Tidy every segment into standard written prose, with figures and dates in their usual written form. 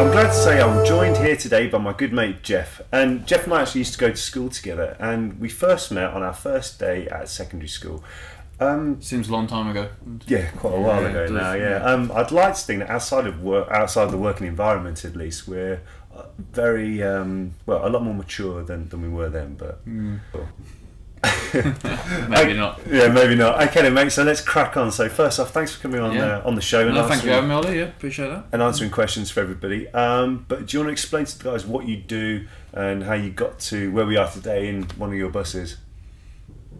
I'm glad to say I'm joined here today by my good mate Jeff. And Jeff and I actually used to go to school together, and we first met on our first day at secondary school. Seems a long time ago. Yeah, quite a while ago now. Yeah, I'd like to think that outside of work, outside of the working environment, at least, we're very well, a lot more mature than we were then. But maybe not. Yeah, maybe not. Okay, then, mate. So let's crack on. So first off, thanks for coming on the show and thank you for having me, Ollie. Yeah, appreciate that. And answering questions for everybody. But do you want to explain to the guys what you do and how you got to where we are today in one of your buses?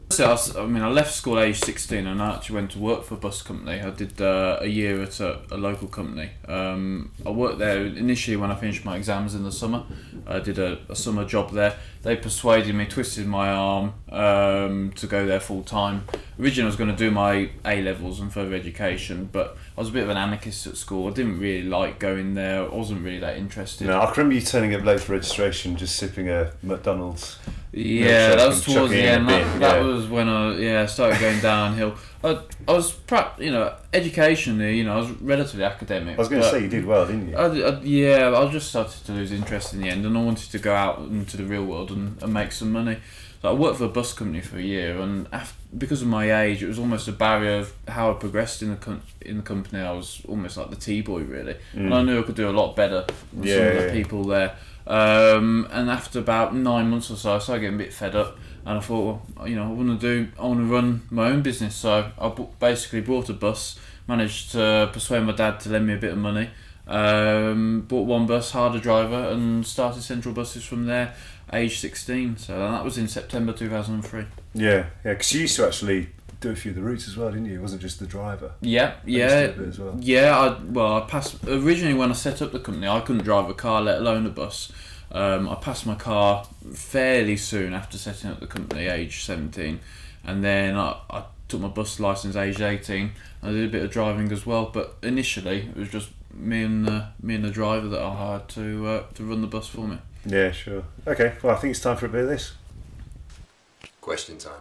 So I left school at age 16 and I actually went to work for a bus company. I did a year at a local company. I worked there initially when I finished my exams in the summer. I did a summer job there. They persuaded me, twisted my arm to go there full time. Originally I was going to do my A-levels and further education, but I was a bit of an anarchist at school. I didn't really like going there. I wasn't really that interested. No, I can remember you turning up late for registration, just sipping a McDonald's. Yeah, that was towards the end. That was when I started going downhill. I was educationally, I was relatively academic. I was going to say you did well, didn't you? I just started to lose interest in the end, and I wanted to go out into the real world and make some money. So I worked for a bus company for a year, and because of my age, it was almost a barrier of how I progressed in the company. I was almost like the T-boy, really, and I knew I could do a lot better than some of the people there. And after about 9 months or so, I started getting a bit fed up, and I thought, well, I want to run my own business. So I basically bought a bus, managed to persuade my dad to lend me a bit of money, bought one bus, hired a driver, and started Central Buses from there, age 16. So that was in September 2003. Yeah, because you used to actually do a few of the routes as well, didn't you? It wasn't just the driver. Yeah. As well. Yeah, I passed. Originally, when I set up the company, I couldn't drive a car, let alone a bus. I passed my car fairly soon after setting up the company, age 17, and then I took my bus license age 18. I did a bit of driving as well, but initially it was just me and the driver that I hired to run the bus for me. Yeah, sure. Okay, well, I think it's time for a bit of this. Question time.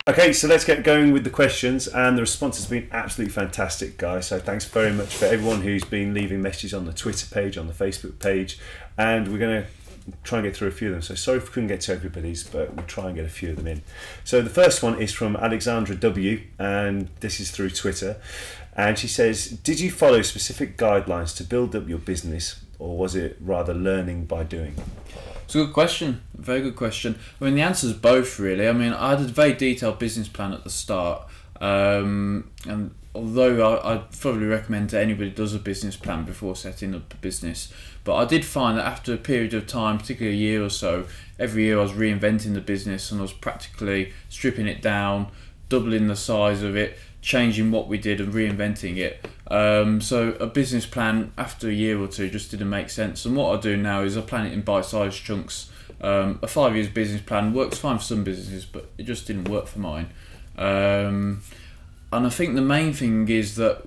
Okay, so let's get going with the questions, and the response has been absolutely fantastic, guys. So thanks very much for everyone who's been leaving messages on the Twitter page, on the Facebook page, and we're going to try and get through a few of them. So sorry if we couldn't get to everybody's, but we'll try and get a few of them in. So the first one is from Alexandra W, and this is through Twitter, and she says, did you follow specific guidelines to build up your business, or was it rather learning by doing? It's a good question, very good question. I mean, the answer is both, really. I mean, I had a very detailed business plan at the start, and although I'd probably recommend to anybody who does a business plan before setting up a business, but I did find that after a period of time, particularly a year or so, every year I was reinventing the business, and I was practically stripping it down, doubling the size of it, changing what we did and reinventing it. So a business plan after a year or two just didn't make sense, and what I do now is I plan it in bite-sized chunks. A 5 years business plan works fine for some businesses, but it just didn't work for mine. And I think the main thing is that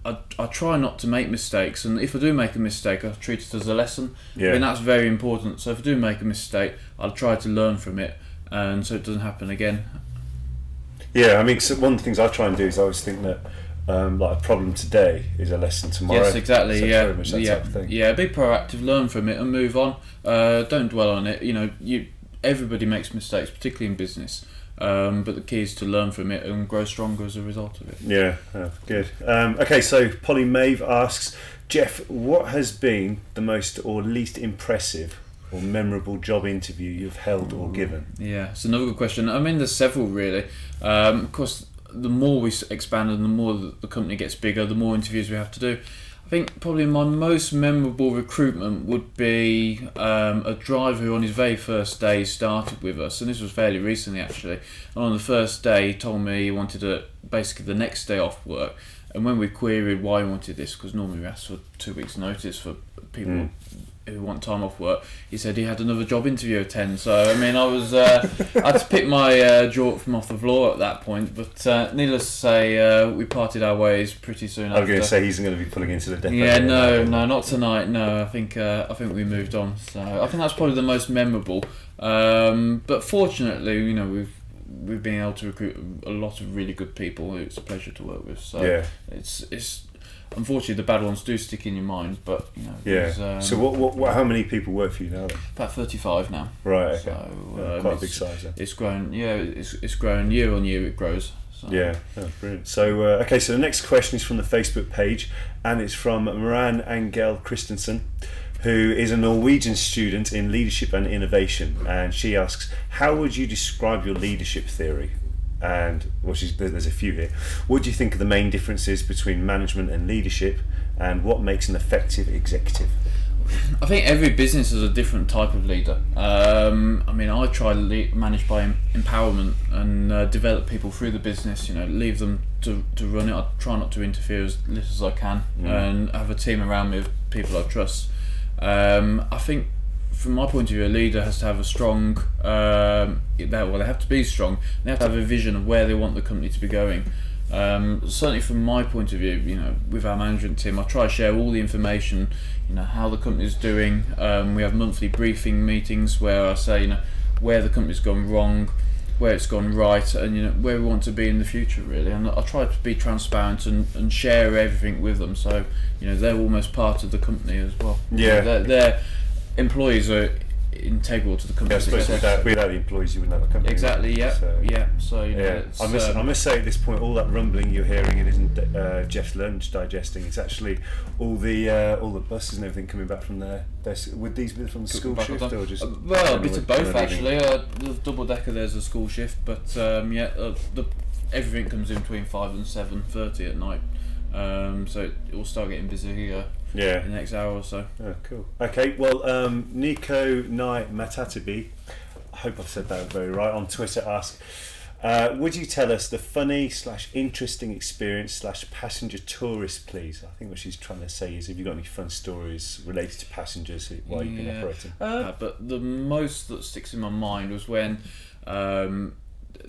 I try not to make mistakes, and if I do make a mistake, I treat it as a lesson. Yeah. And that's very important. So if I do make a mistake, I'll try to learn from it, and so it doesn't happen again. Yeah, I mean, so one of the things I try and do is I always think that like a problem today is a lesson tomorrow. Yes, exactly. So very much that yeah, type of thing. yeah. Be proactive, learn from it, and move on. Don't dwell on it. Everybody makes mistakes, particularly in business. But the key is to learn from it and grow stronger as a result of it. Yeah, good. Okay, so Polly Maeve asks, Jeff, what has been the most or least impressive or memorable job interview you've held or given? Yeah, it's another good question. I mean, there's several, really. Of course, the more we expand and the more the company gets bigger, the more interviews we have to do. I think probably my most memorable recruitment would be a driver who on his very first day started with us, and this was fairly recently actually. And on the first day he told me he wanted basically the next day off work, and when we queried why he wanted this, because normally we ask for 2 weeks notice for people who want time off work, he said he had another job interview to attend. So I mean, I had to pick my jaw from off the floor at that point. But needless to say, we parted our ways pretty soon after. I was going to say he's going to be pulling into the depot. Yeah, no, not tonight. No, I think we moved on. So I think that's probably the most memorable. But fortunately, we've been able to recruit a lot of really good people who it's a pleasure to work with. So Yeah. it's unfortunately the bad ones do stick in your mind, but you know. Yeah. So what? How many people work for you now then? About 35 now. Right. Okay. So Quite a big size then. It's grown. Yeah, it's grown year on year. It grows. So. Yeah, oh, brilliant. So, okay, so the next question is from the Facebook page, and it's from Moran Angel Christensen, who is a Norwegian student in leadership and innovation, and she asks, how would you describe your leadership theory? And there's a few here. What do you think are the main differences between management and leadership, and what makes an effective executive? I think every business is a different type of leader. I mean, I try to manage by empowerment and develop people through the business. You know, leave them to run it. I try not to interfere as little as I can, and have a team around me of people I trust. I think, from my point of view, a leader has to have a strong. They have to be strong. They have to have a vision of where they want the company to be going. Certainly from my point of view, you know, with our management team, I try to share all the information, you know, how the company's doing. We have monthly briefing meetings where I say, you know, where the company's gone wrong, where it's gone right, and you know, where we want to be in the future really. And I try to be transparent and share everything with them, so you know, they're almost part of the company as well. Yeah, their employees are integral to the company. Yeah, I suppose without the employees you wouldn't have a company. Exactly. Yeah. So, yeah. So you know, I must say at this point, all that rumbling you're hearing, it isn't Jeff's lunch digesting. It's actually all the buses and everything coming back from there. Would these be from the school shift or just? Well, a bit of both actually. The double decker, there's a school shift, but everything comes in between 5 and 7:30 at night. So it will start getting busy here. Yeah. In the next hour or so. Oh, cool. Okay, well, Nico Nai Matatabi, I hope I've said that very right, on Twitter asks, would you tell us the funny / interesting experience / passenger tourist, please? I think what she's trying to say is, have you got any fun stories related to passengers while you've been operating? But the most that sticks in my mind was when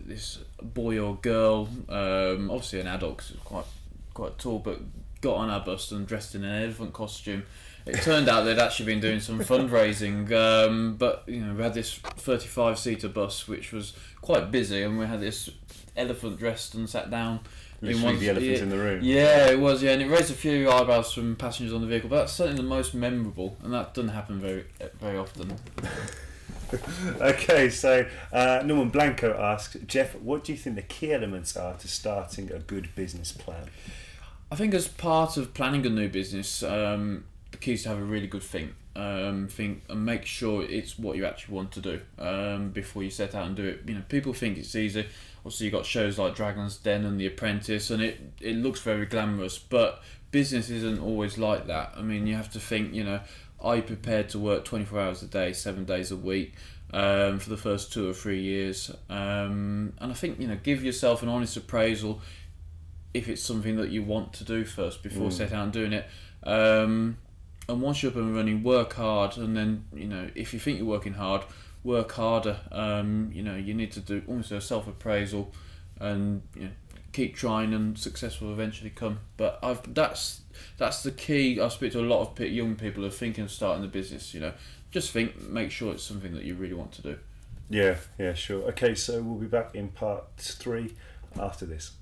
this boy or girl, obviously an adult because it was quite tall, but got on our bus and dressed in an elephant costume. It turned out they'd actually been doing some fundraising, but you know, we had this 35-seater bus which was quite busy, and we had this elephant dressed and sat down. Literally the elephant in the room. Yeah, it was. Yeah, and it raised a few eyebrows from passengers on the vehicle, but that's certainly the most memorable, and that doesn't happen very often. Okay, so Norman Blanco asks, Jeff, what do you think the key elements are to starting a good business plan? I think as part of planning a new business, the key is to have a really good think and make sure it's what you actually want to do before you set out and do it. You know, people think it's easy. Obviously, you've got shows like Dragon's Den and The Apprentice, and it looks very glamorous, but business isn't always like that. I mean, you have to think, you know, are you prepared to work 24 hours a day, 7 days a week for the first 2 or 3 years? And I think, you know, give yourself an honest appraisal if it's something that you want to do first before set out and doing it. And once you're up and running, work hard, and then, you know, if you think you're working hard, work harder. You know, you need to do almost a self-appraisal, and you know, keep trying, and success will eventually come. But that's the key. I speak to a lot of young people who are thinking of starting the business. You know, just make sure it's something that you really want to do. Yeah, sure. Okay, so we'll be back in part 3 after this.